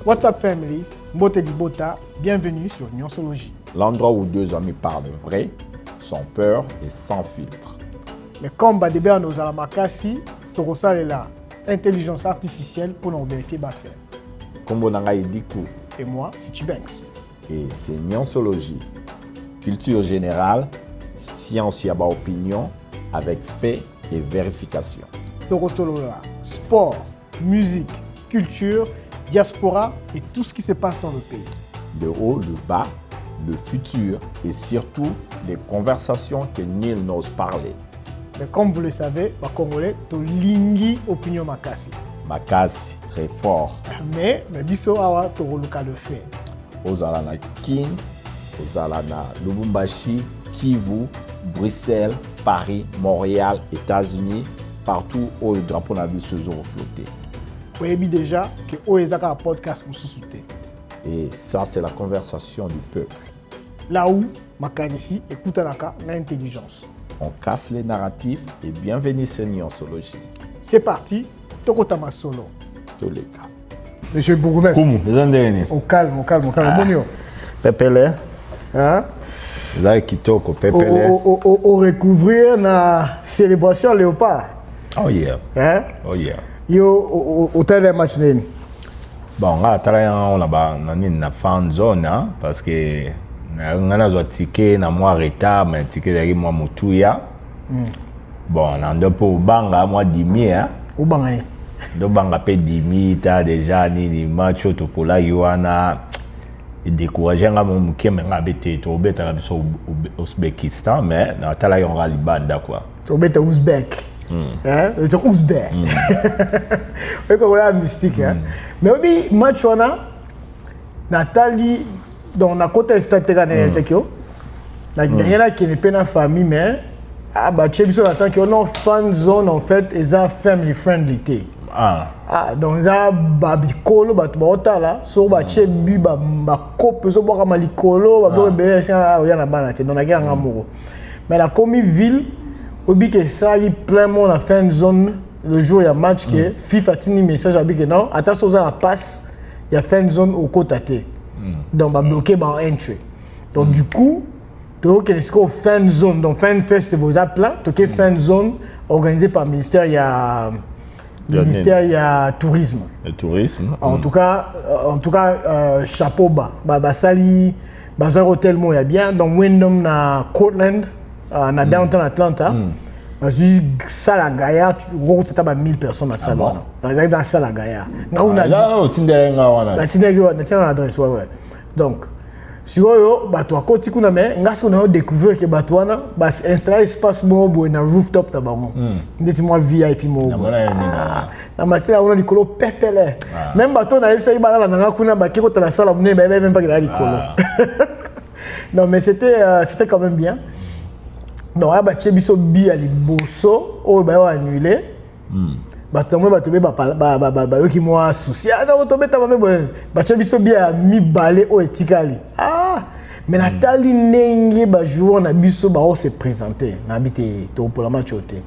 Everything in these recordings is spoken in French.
What's up family, Mbote Dibota, bienvenue sur Nyonsologie. L'endroit où deux amis parlent vrai, sans peur et sans filtre. Mais comme Badebe nos alamakasi, Torosa est là, intelligence artificielle pour nous vérifier faire. Kombo Nanga Ediku. Et moi, c'est Chibanks. Et c'est Nyonsologie. Culture générale, science yaba opinion, avec fait et vérification. Torosolola, sport, musique, culture, diaspora et tout ce qui se passe dans le pays. Le haut, le bas, le futur et surtout les conversations que nul n'ose parler. Mais comme vous le savez, les Congolais, to lingi opinion makasi. Makasi, très fort. Mais biso awa toroluka le fait. Ozala na Kin, Ozala na Lubumbashi, Kivu, Bruxelles, Paris, Montréal, États-Unis, partout où le drapeau n'a vu ce jour flotter. Vous savez déjà que Oezaka a un podcast pour se soutenir. Et ça, c'est la conversation du peuple. Là où, Makanisi, écoute l'intelligence. On casse les narratifs et bienvenue sur Nyonsologie. C'est parti, Tokotama Solo. Tous les cas. Monsieur le bourgmestre. Comment vous en dernier? Au calme. Bonjour. Pepele. Hein? Là, Kitoko, Pepele. Au recouvrir la célébration Léopard. Oh yeah. Hein? Oh yeah. Yo, au tel match nene. Bon, là, on a une fan zone, parce que on a un ticket, na moi retard, mais ticket derrière moi mutuya. Bon, on a un peu au banga, moi 10 000, hein. Au banga. Donc, banga paie 10 000, t'as déjà ni match au pour la Yohana. Il décourageait un mon qui m'a habité au bête à l'Ouzbékistan, mais dans ta la yonga libanda quoi. Au bête à Ouzbek. Hein? Le Ouzbek. C'est comme la mystique, hein. Mais oui, match on a Nathalie dans la côte statale de Sekio. La dernière qui n'est pas dans la famille, mais ah bah tu sais attend qu'on a fan zone en fait, ils ont family friendly thé. Donc ça babicolo batota là, so ba chebi ba coupe so ba malikolo ba bébé ça ya na bana té dans la guerre amoureux. Mais la commis ville obi que ça il plein monde à fin zone le jour il y a match que FIFA tini message abi que non, attention ça la passe, il y a fin zone au côté. Donc ba bloquer ba entry. Donc du coup donc il y a fan zone donc fan festival ça plein, donc fan zone organisé par le ministère il y a ministère il y a tourisme. Le tourisme. En tout cas chapeau bas. Bah sali bazar hôtel mo ya bien donc Wyndham na Cortland na downtown Atlanta. Parce que ça la Gaïa gros c'était pas 1000 personnes à salle. Dans ça la Gaïa. Là au Tinder ngawana. La Tinder na tient l'adresse ouais. Donc si vous bato akoti kuna mais ngaso na découvrir que bato wana bas installer espace mo bo na rooftop ta bango ndeti moi VIP mo na masela ona likolo pepele même bato na yebisa ibala na kuna ba kiko ta la sala mune ba même pas que la likolo non mais c'était quand même bien donc aba chebiso bi ali bosso o ba wa annulé bato mo bato be ba yoki moi souci na to beta ba me ba chebiso bi a mi balé o etikali mais Nathalie Nenge ba joueur na biso ba se présenter na habité to pour la match oté.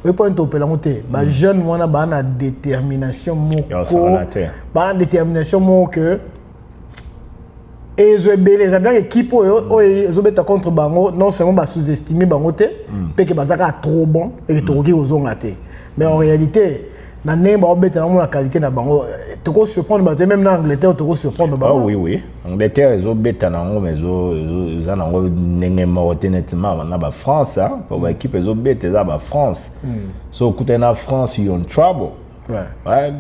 Oui pour to pour la monter ba jeune wana ba na détermination moko ba na détermination mo que et je les amis équipe o zo beta contre bango non seulement ba sous-estimer bango té pe que bazaka trop bon et to ki ozonga té mais en réalité na nemba obeta na la qualité na bango toko surprendre même en Angleterre toko surprendre bango. Ah oui Angleterre ils obeta na ngo mais za na ngo ndenge mo nettement na ba France pour ba équipe ils obeta za ba France so kuta na France you in trouble ouais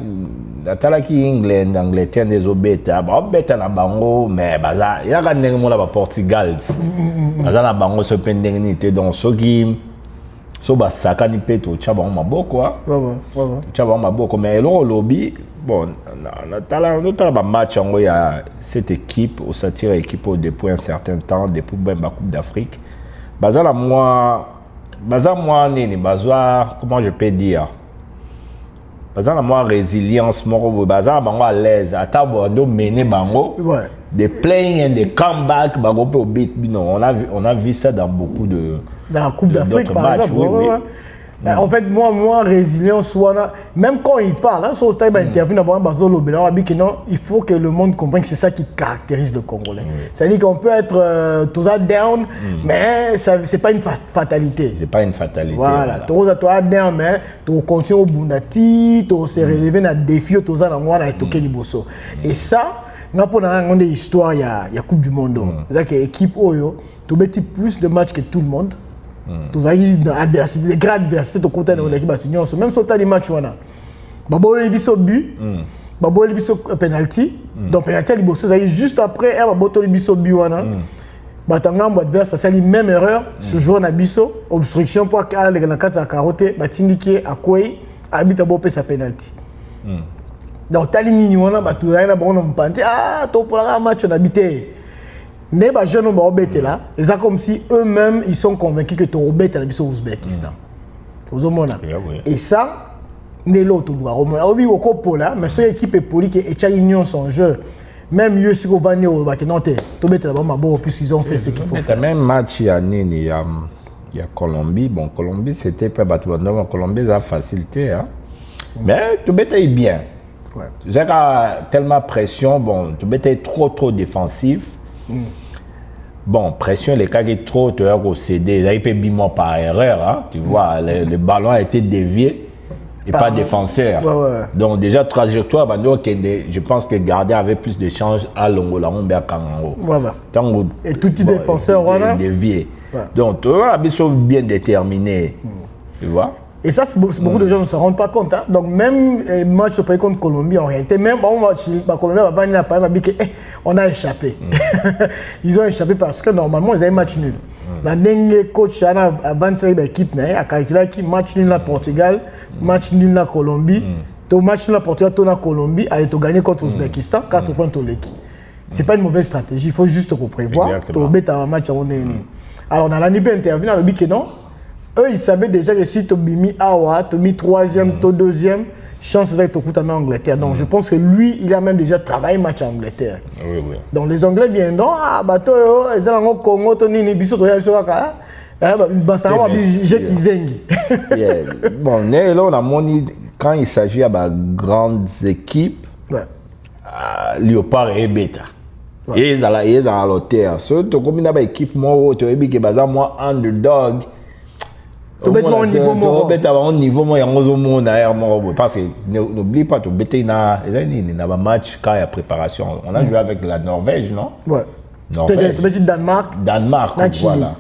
la tala ki England Angleterre des obeta ba obeta na bango mais baza ya ka ndenge mo la ba Portugal baza na bango so pendenge ni te donc so game so ba sakani peto chaba on maboko chaba on maboko mais le lobby bon na ba match ngo ya cette équipe au satire équipe depuis un certain temps depuis même la Coupe d'Afrique baza moi nini baza comment je peux dire baza la moi résilience moko baza bango à l'aise ata bondo mener bango de playing and the comeback bango pe au beat non on a vu ça dans beaucoup de dans la Coupe d'Afrique par exemple En fait, moi, résilience, même quand il parle, hein, sur Style interview, il faut que le monde comprenne que c'est ça qui caractérise le Congolais. C'est-à-dire qu'on peut être tout ça down, mais c'est pas une fatalité. C'est pas une fatalité. Voilà. Tout ça down, mais tu continues au Bundati, tu se relever dans le défi, tout ça dans moi, et ça, on a des histoires, il y a Coupe du Monde. C'est-à-dire que l'équipe Oyo, tu mets plus de matchs que tout le monde. Tu as des grandes adversités de côté de l'équipe. Même si tu as des matchs, Babo a eu but, Babo a eu penalty. Donc, penalty, juste après, Babo a eu but. Batanga adverse face à la même erreur, ce joueur na biso, obstruction pour aller dans la carte à carotte, batindiki à quoi, habite à Bopé sa penalty. Donc, tu as ligné, tu as un match, on habité. Mais les jeunes sont là, c'est comme si eux-mêmes ils sont convaincus que tu es dans le Ouzbékistan. Et ça, c'est l'autre. Mais cette équipe est poli qui est union son jeu. Même eux, si vous venez au Bakina, tu es là-bas, puisqu'ils ont fait ce qu'il faut faire. Même match, il y a Colombie. Bon, Colombie, c'était pas battu. Colombie, ça a facilité. Hein. Mais tu es bien. Tu sais qu'il y a tellement de pression, bon, tu es trop défensif. Bon, pression, les cas qui trop, tu as cédé, il peut bimon par erreur, hein, tu vois, le ballon a été dévié et pas défenseur. Donc déjà, trajectoire, je pense que le gardien avait plus de chances à l'Ongola, on à Kangango. Et tout petit défenseur, voilà. Dévié. Donc, tu vois, ils sont bien déterminés, tu vois. Et ça, beaucoup de gens ne se rendent pas compte. Hein. Donc, même match contre Colombie, en réalité, même Colombie, on a échappé. Ils ont échappé parce que normalement, ils avaient match nul. La dernière coach a avancé l'équipe, a calculé qui match nul à Portugal, match nul à Colombie. Ton match nul à Portugal, ton à Colombie, allez te gagner contre l'Ouzbékistan, 4 points pour l'équipe. Ce n'est pas une mauvaise stratégie, il faut juste prévoir. Tu as un match à alors, dans l'année interview, on a dit que non. Eux, ils savaient déjà que si tu as mis Awa, tu as mis 3e, tu as 2e, chance de tu en Angleterre. Donc je pense que lui, il a même déjà travaillé match en Angleterre. Donc les Anglais viennent, non, ils ont Congo, ils bon, là, on a monnaie quand il s'agit de grandes équipes, Léopard et Beta. Et ils ont à l'auteur. Surtout comme il y a une équipe, moi, tu as dit que moi, underdog. Tu es au niveau mort. Tu es au niveau mort. Parce que n'oublie pas, tu es un match quand il y a préparation. On a joué avec la Norvège, non? Ouais. Tu es Danemark. Danemark, voilà.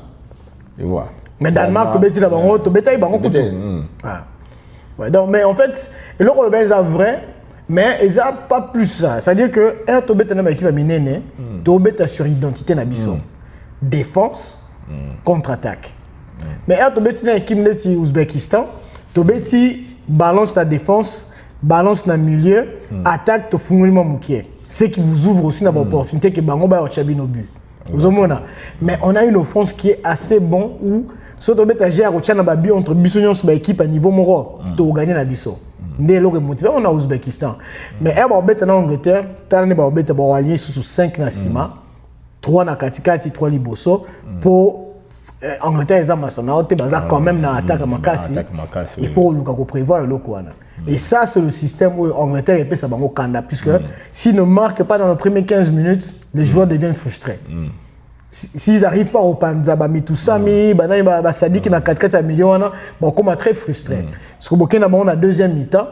Tu vois. Mais Danemark, tu es là-bas, tu es là-bas. Mais en fait, le Colombien est vrai, mais ils n'ont pas plus ça. C'est-à-dire que tu es dans l'équipe minée, tu es sur l'identité de défense, contre-attaque. Mais tu es dans l'équipe de l'Ouzbékistan, tu balance la défense, balance le milieu, attaque, tu fais ce qui vous ouvre aussi l'opportunité que Bango va au but. Mais on a une offense qui est assez bonne où si tu as entre Bissonion et l'équipe à niveau moro, tu as gagné la Bisso. On a Ouzbékistan. Mais en Angleterre, tu as allié sous 5 Nassima, 3 na Katikati, 3 Liboso pour Angleterre ils ont quand même dans l'attaque à Makassi. Il faut prévoir le loco. Et ça, c'est le système où Angleterre est ça au Canada. Puisque s'ils ne marquent pas dans les premières 15 minutes, les joueurs deviennent frustrés. S'ils n'arrivent pas au Panzaba, Mitoussami, Sadik, na 4 millions, on commence très frustré. Parce que Burkina Faso, on a deuxième mi-temps.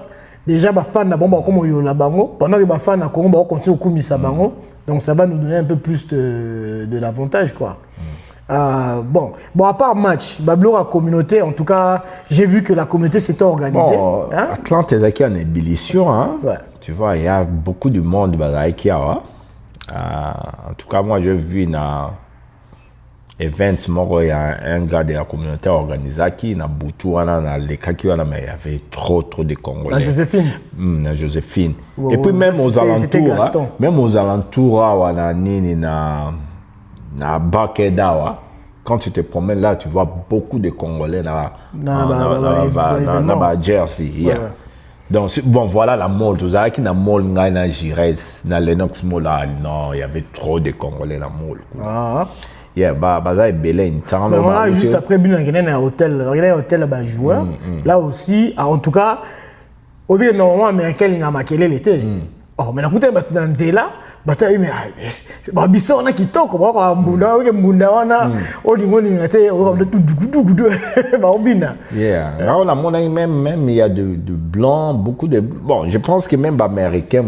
Déjà, les fans de Bango, comme on Bango, pendant que les fans de Congo, on continue à couper Bango. Donc ça va nous donner un peu plus de l'avantage, quoi. Bon, à part match, Bablo a communauté, en tout cas, j'ai vu que la communauté s'était organisée. Bon, hein? Atlante est en ébullition, hein? Ouais. Tu vois, il y a beaucoup de monde à Ikea. En tout cas, moi, j'ai vu dans event, il y a un gars de la communauté organisé qui dans Boutou, dans les Kaki, mais il y avait trop de Congolais. La Joséphine. La Joséphine. Et puis même aux alentours, na Bakeda, quand tu te promènes là, tu vois beaucoup de Congolais dans Jersey. Donc, bon, voilà la mode. Vous savez qu'il y a mall dans Gires, dans Lennox Mall, non, il y avait trop de Congolais dans la mall. Yeah, baza ebele temps. Mais voilà, juste après bien on a un hôtel là-bas joueur. Là aussi, en tout cas, au bien normalement américain il a maquillé l'été. Oh, mais écoutez, dans Zela, bataille mais bah biso on a kitoko ba mbunda we mbunda wana olingo lingate o ba tout ba obina. Yeah, là on a mon même il y a de blancs, beaucoup de bon, je pense que même américains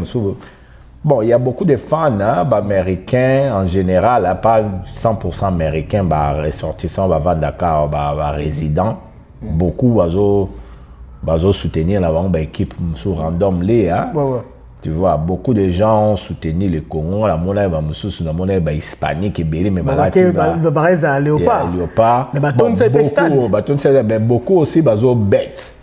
bon, il y a beaucoup de fans hein, américains en général, à pas 100% américains, ressortissants, Dakar, résidents. Beaucoup bazo soutenir la équipe sous random les hein. Ouais. Tu vois, beaucoup de gens ont soutenu le Congo, la monnaie la monnaie hispanique et belé mais Léopard. Mais bâton c'est beaucoup aussi bazo bête.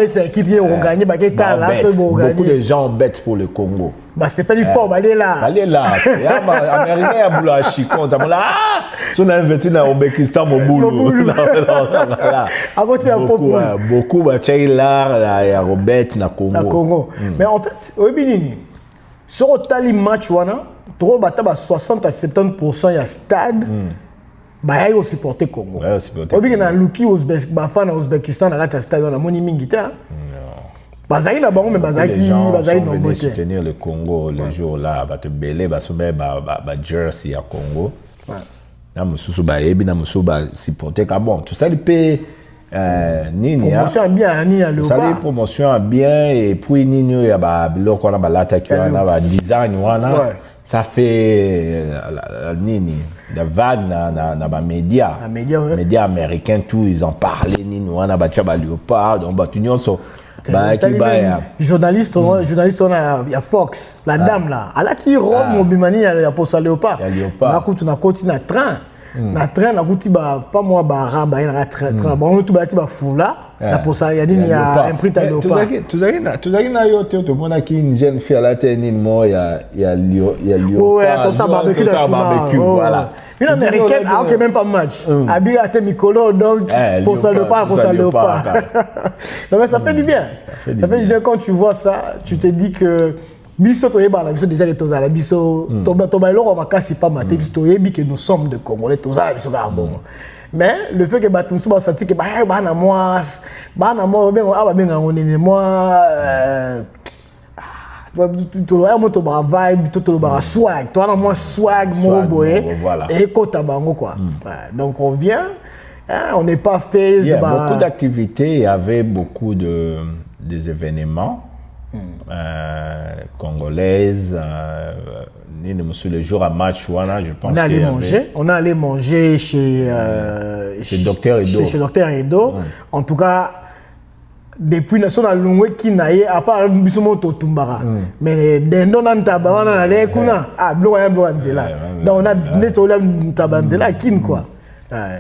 C'est équipe qui ont gagné beaucoup de gens bêtent pour le Congo. Bah c'est pas du fort, allez là. Américain a boulot à Chicon, t'as là. Si on a investi dans Ouzbékistan mon boulot. Beaucoup là, il y a Robert na Congo. Mais en fait, au Bénin, sur le tali match wana, trop bata 60 à 70% il y a stade. Bah il supporter Congo. Au Bénin Luki fan Ouzbékistan na la stade na moni mingita. Bazaki na bango mais bazaki nombreux soutenir le Congo le jour là ba te belé ba sombe ba jersey à Congo. Na mususu ba yebi na mususu ba supporter ka bon tout ça il peut nini promotion bien ni à Léopard. Ça promotion bien et puis nini ya ba biloko na ba l'attaque na ba design wana. Ça fait nini la vague na ba médias américains tout ils en parlaient nini wana ba tia ba Léopard donc ba tunyo so journaliste on a Fox la dame là elle a tiré robe mobimani ya posa Léopard na kutu na koti na train na kuti ba fa moi ba raba ina train bon tout ba ti ba fula na posa ya nini ya imprint à Léopard tuzaki na yo te to mona ki une jeune fille à la tête nini mo ya Léopard ouais tout ça barbecue voilà une américaine a même pas match habillé à Temicolo donc posa Léopard non mais ça fait du bien quand tu vois ça tu te dis que biso toyeba na biso déjà les tozala biso toba eloko makasi pas maté biso toyebi que nous sommes de Congolais tozala biso ka bon mais le fait que batumsu ba senti que ba na moi benga ngonene moi tout le monde ba vibe tout le ba swag toi na moi swag mo boye et kota bango quoi donc on vient on n'est pas fait beaucoup d'activités il y avait beaucoup des événements congolaises le jour à match je pense on est allé manger chez Docteur Edo chez Docteur Edo en tout cas depuis national longwe qui naie à part bisomo to tumbara mais dendo na ntaba wana na le kuna blo ya blo nzela donc on a netola ntaba nzela kin quoi.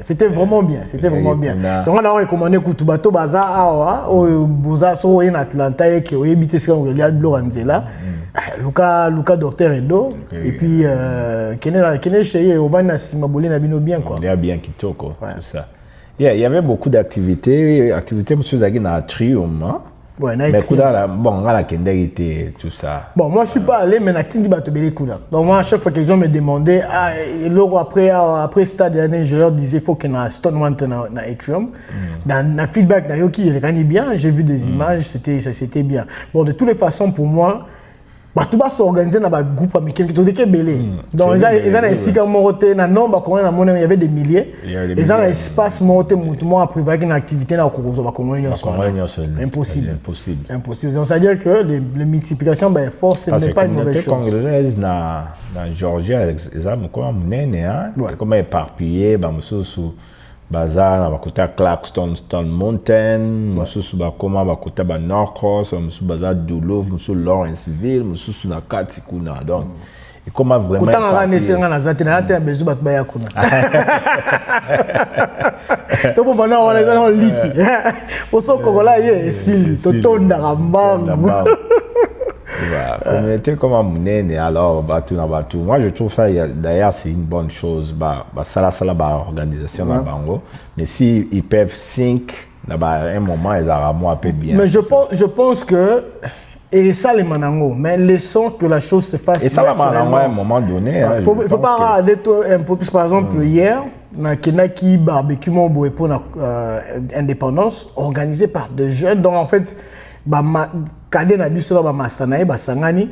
C'était vraiment bien, donc on a recommandé Kutubato Baza awa o boza so en Atlanta et que oyebite ce qu'on regarde Bloranzela Luka Docteur Edo et puis Kene chez Obana Simabole na bino bien quoi. Il y a bien kitoko tout ça. Il y avait beaucoup d'activités monsieur Zagi na Triumph. Ouais, mais bon, la était tout ça. Bon, moi je suis pas allé, mais la tindi batobele kuda. Donc moi à chaque fois que les gens me demandaient, après stade année, je leur disais faut qu'il y ait un stone maintenant na Atrium. Dans le feedback d'ayoki, il gagne bien. J'ai vu des images, c'était bien. Bon, de toutes les façons pour moi. Tout va s'organiser dans un groupe américain qui est belé. Donc, ils ont ici comme Moroté, dans nombre il y avait des milliers. Ils ont un espace Moroté, moi, après une activité dans le Congo, impossible. Donc, ça veut dire que les multiplications, force, ce n'est pas une mauvaise chose. La communauté congolaise dans Georgie, comme éparpillé, Bazar, bakuta Clarkston, Stone Mountain, mususu bakoma bakuta ba Norcross, mususu bazar Duluth, mususu Lawrenceville, mususu na Katikuna. Donc, et comment vraiment kuta ngana nesenga na zati na ate bezu bat baya kuna. To bo bana wana zana liki. Poso Kongola ye sili to tonda rambangu. La communauté comme Amunene, alors, moi je trouve ça, d'ailleurs, c'est une bonne chose. Ça, organisation dans Bango. Mais si ils peuvent sync, à un moment, ils auront un peu bien. Mais je pense que, Et ça, les manango. Mais laissons que la chose se fasse. Et ça, à un moment donné. Il ne faut pas regarder un peu plus. Par exemple, hier, na Kenaki barbecue Momboé pour l'indépendance, organisé par des jeunes. Donc, en fait, Kade na biso ba masanae ba sangani.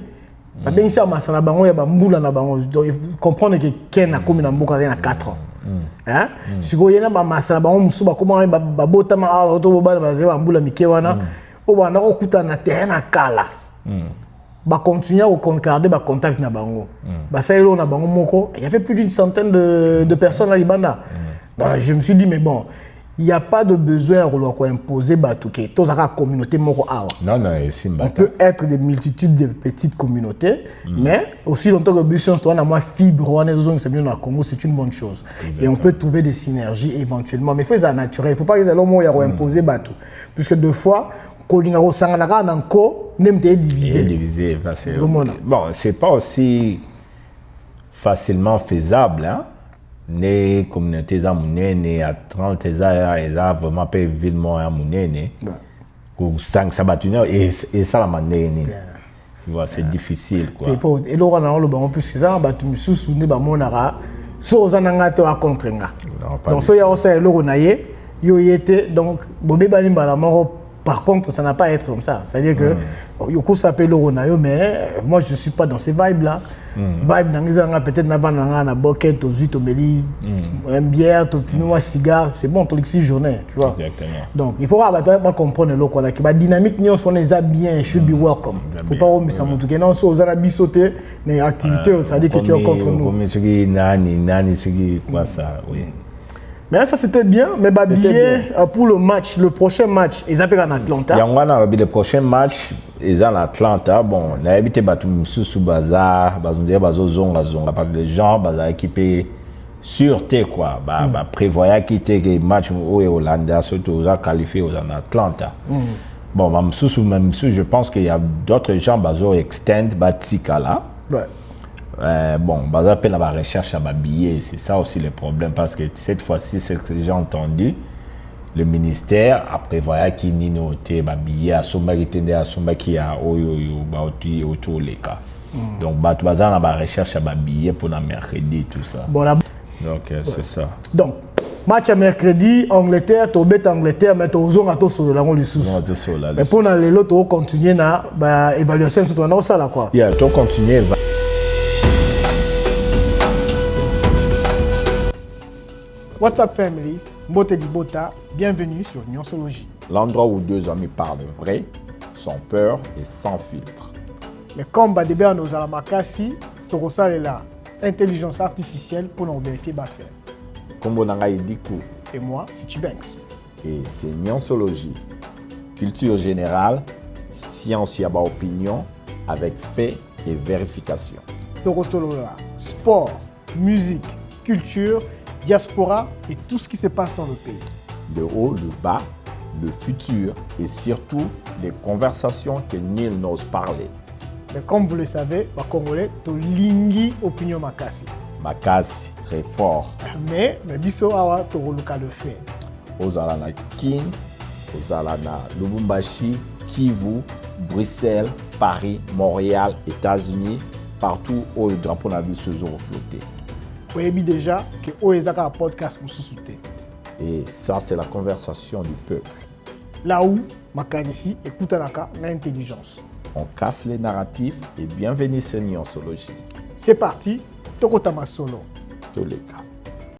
Ba bengi sa masana bango ya ba mbula na bango. Donc, comprendre que Ken a commis na mboka na 4 ans. Hein? Si vous avez un masana bango musu ba comment ba botama a to ba ba mbula mike wana. O ba na okuta na terrain na kala. Ba continuer au concarder ba contact na bango. Ba saelo na bango moko, il y avait plus d'une centaine de personnes à Libanda. Donc je me suis dit mais bon, il n'y a pas de besoin de imposer Batouké. Tous la communauté moko awa. Non, on peut être des multitudes de petites communautés, mais aussi longtemps que Bussion soit à moi fibre, on est dans le Congo, c'est une bonne chose. Et on peut trouver des synergies éventuellement, mais il faut ça naturel. Il ne faut pas que les gens imposer Batou, puisque deux fois Kolingaro Sanganaka nanko n'aime te diviser. Diviser, bon, c'est pas aussi facilement faisable, hein. Les communautés à Mounene, à 30 ans, ils ont vraiment pas vivement à Mounene. Pour 5 sabatuneurs, et ça la manière. Tu vois, c'est difficile, quoi. Et là, on a le bon plus que ça, tu me souviens de mon ara, sans en avoir à contre. Donc, ça y a aussi le renaillé, il était donc, Bobé Balim Balamoro. Par contre, ça n'a pas à être comme ça. C'est-à-dire que Yoko s'appelle le Ronayo, mais moi je ne suis pas dans ces vibes-là. Vibe, peut-être na boquette, aux huit, au meli, une bière, tu fumes un cigare, c'est bon, tu as 6 journées, tu vois. Exactement. Donc il faut pas comprendre le quoi. La dynamique, nous on est bien, should be welcome. Il ne faut pas oublier ça. Non, si on a sauté, mais activité, ça dit que tu es contre nous. Mais ça c'était bien, mais billet pour le match, le prochain match, ils appellent en Atlanta. Le prochain match, ils en Atlanta. Bon, on a habité sous bazar, parce que les gens bazar équipés sûreté quoi, prévoyant quitter le match au Hollande, surtout qualifié en Atlanta. Bon, même je pense qu'il y a d'autres gens bazar extend batika là. Bon, on va la recherche à billets, c'est ça aussi le problème parce que cette fois-ci, c'est ce que j'ai entendu, le ministère a prévu qu'il n'y ait pas de billets à Somba qui a autour les cas. Donc, on va la recherche à billets pour le mercredi, tout ça. Bon, donc, c'est ça. Donc, match à mercredi, Angleterre, tu bête Angleterre, mais tu as sur le langue du sous. Mais pour les autres, tu continues à l'évaluation sur ton ça là quoi. Yeah, tu continues. What's up family, Mbote Dibota, bienvenue sur Nyonsologie. L'endroit où deux amis parlent vrai, sans peur et sans filtre. Mais comme Badebe nos alamakasi, Torosa est là, intelligence artificielle pour nous vérifier faire. Kombo Nangai Dikou. Et moi, c'est Chibanks. Et c'est Nyonsologie. Culture générale, science yaba opinion, avec fait et vérification. Torosolola, sport, musique, culture, diaspora et tout ce qui se passe dans le pays. Le haut, le bas, le futur et surtout les conversations que nul n'ose parler. Mais comme vous le savez, les Congolais, to lingi opinion makasi. Makasi, très fort. Mais biso awa to roluka le fait. Ozala na Kin, ozala na Lubumbashi, Kivu, Bruxelles, Paris, Montréal, États-Unis, partout où le drapeau nabi se sont flottés. Vous savez déjà que Oezaka a un podcast pour se soutenir. Et ça, c'est la conversation du peuple. Là où, Makanisi écoute l'intelligence. On casse les narratifs et bienvenue sur Nyonsologie. C'est parti, Tokotama Solo. Tous les cas.